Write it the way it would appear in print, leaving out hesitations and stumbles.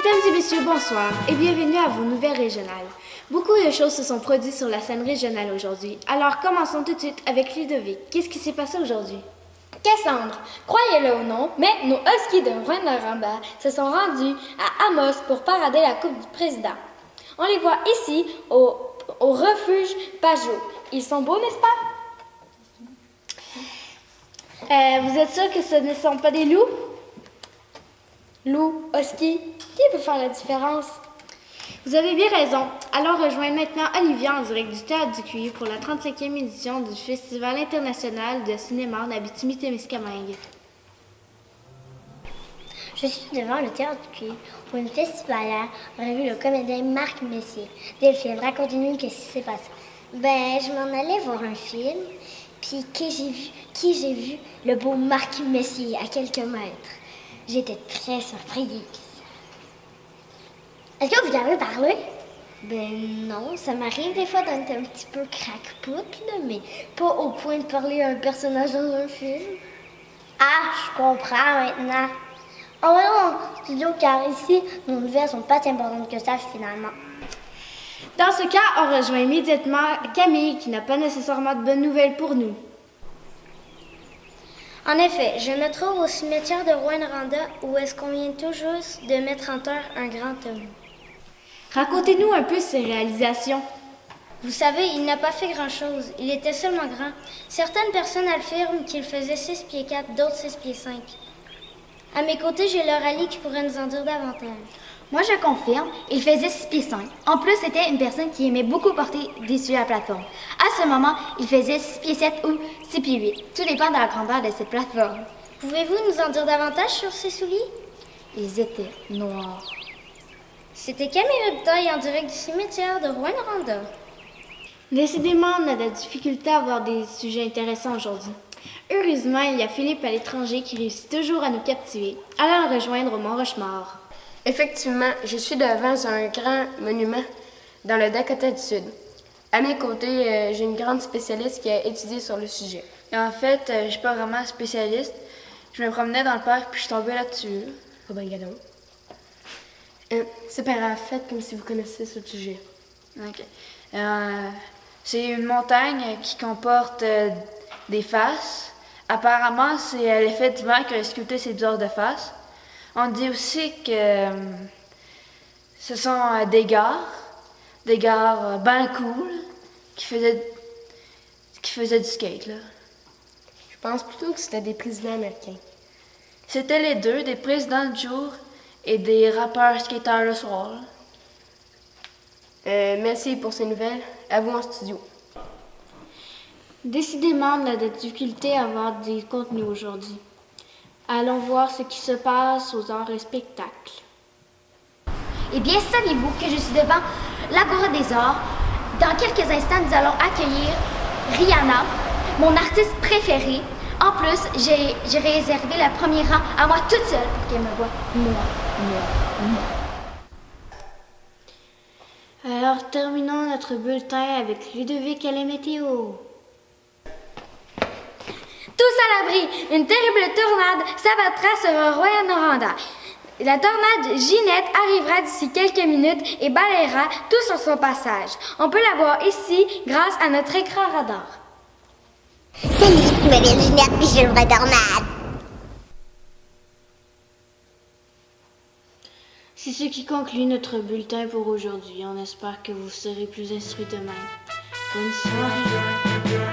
Mesdames et messieurs, bonsoir et bienvenue à vos nouvelles régionales. Beaucoup de choses se sont produites sur la scène régionale aujourd'hui. Alors commençons tout de suite avec Ludovic. Qu'est-ce qui s'est passé aujourd'hui? Cassandre, croyez-le ou non, mais nos Huskies de Rouyn-Noranda se sont rendus à Amos pour parader la Coupe du Président. On les voit ici au refuge Pajot. Ils sont beaux, n'est-ce pas? Vous êtes sûr que ce ne sont pas des loups? Loup, Husky, qui peut faire la différence? Vous avez bien raison. Allons rejoindre maintenant Olivia en direct du Théâtre du Cuivre pour la 35e édition du Festival international de cinéma en Abitibi-Témiscamingue. Je suis devant le Théâtre du Cuivre où une festivalière a revu le comédien Marc Messier. Delphine, racontez-nous qu'est-ce qui s'est passé. Je m'en allais voir un film, puis qui j'ai vu le beau Marc Messier à quelques mètres. J'étais très surprise. Est-ce que vous avez parlé? Non, ça m'arrive des fois d'être un petit peu crackpot, mais pas au point de parler à un personnage dans un film. Ah, je comprends maintenant. En voyant en studio, car ici, nos nouvelles sont pas si importantes que ça finalement. Dans ce cas, on rejoint immédiatement Camille qui n'a pas nécessairement de bonnes nouvelles pour nous. En effet, je me trouve au cimetière de Rouyn-Noranda où est-ce qu'on vient tout juste de mettre en terre un grand homme. Racontez-nous un peu ses réalisations. Vous savez, il n'a pas fait grand-chose. Il était seulement grand. Certaines personnes affirment qu'il faisait 6 pieds 4, d'autres 6 pieds 5. À mes côtés, j'ai Lauralie qui pourrait nous en dire davantage. Moi, je confirme, il faisait 6 pieds 5. En plus, c'était une personne qui aimait beaucoup porter des souliers à plateforme. À ce moment, il faisait 6 pieds 7 ou 6 pieds 8. Tout dépend de la grandeur de cette plateforme. Pouvez-vous nous en dire davantage sur ces souliers? Ils étaient noirs. C'était Camille Rubtaille en direct du cimetière de Rouyn-Noranda. Décidément, on a de la difficulté à avoir des sujets intéressants aujourd'hui. Heureusement, il y a Philippe à l'étranger qui réussit toujours à nous captiver. Allons le rejoindre au Mont-Rochemort. Effectivement, je suis devant un grand monument dans le Dakota du Sud. À mes côtés, j'ai une grande spécialiste qui a étudié sur le sujet. Et en fait, je suis pas vraiment spécialiste. Je me promenais dans le parc puis je suis tombée là-dessus. Oh ben, galon. C'est pas grave, faites comme si vous connaissez ce sujet. OK. C'est une montagne qui comporte des faces. Apparemment, c'est l'effet du vent qui a sculpté ces bizarres de faces. On dit aussi que ce sont des gars ben cool, qui faisaient du skate, là. Je pense plutôt que c'était des présidents américains. C'était les deux, des présidents de jour et des rappeurs skateurs le soir, là. Merci pour ces nouvelles. À vous en studio. Décidément, on a des difficultés à avoir des contenus aujourd'hui. Allons voir ce qui se passe aux arts et spectacles. Eh bien, savez-vous que je suis devant l'Agora des Arts? Dans quelques instants, nous allons accueillir Rihanna, mon artiste préféré. En plus, j'ai réservé le premier rang à moi toute seule pour qu'elle me voie. Moi. Alors, terminons notre bulletin avec Ludovic et la météo. Tous à l'abri! Une terrible tornade s'abattra sur Rouyn-Noranda. La tornade Ginette arrivera d'ici quelques minutes et balayera tout sur son passage. On peut la voir ici grâce à notre écran radar. Salut, je m'appelle Ginette puis je le tornade. C'est ce qui conclut notre bulletin pour aujourd'hui. On espère que vous serez plus instruits demain. Bonne soirée!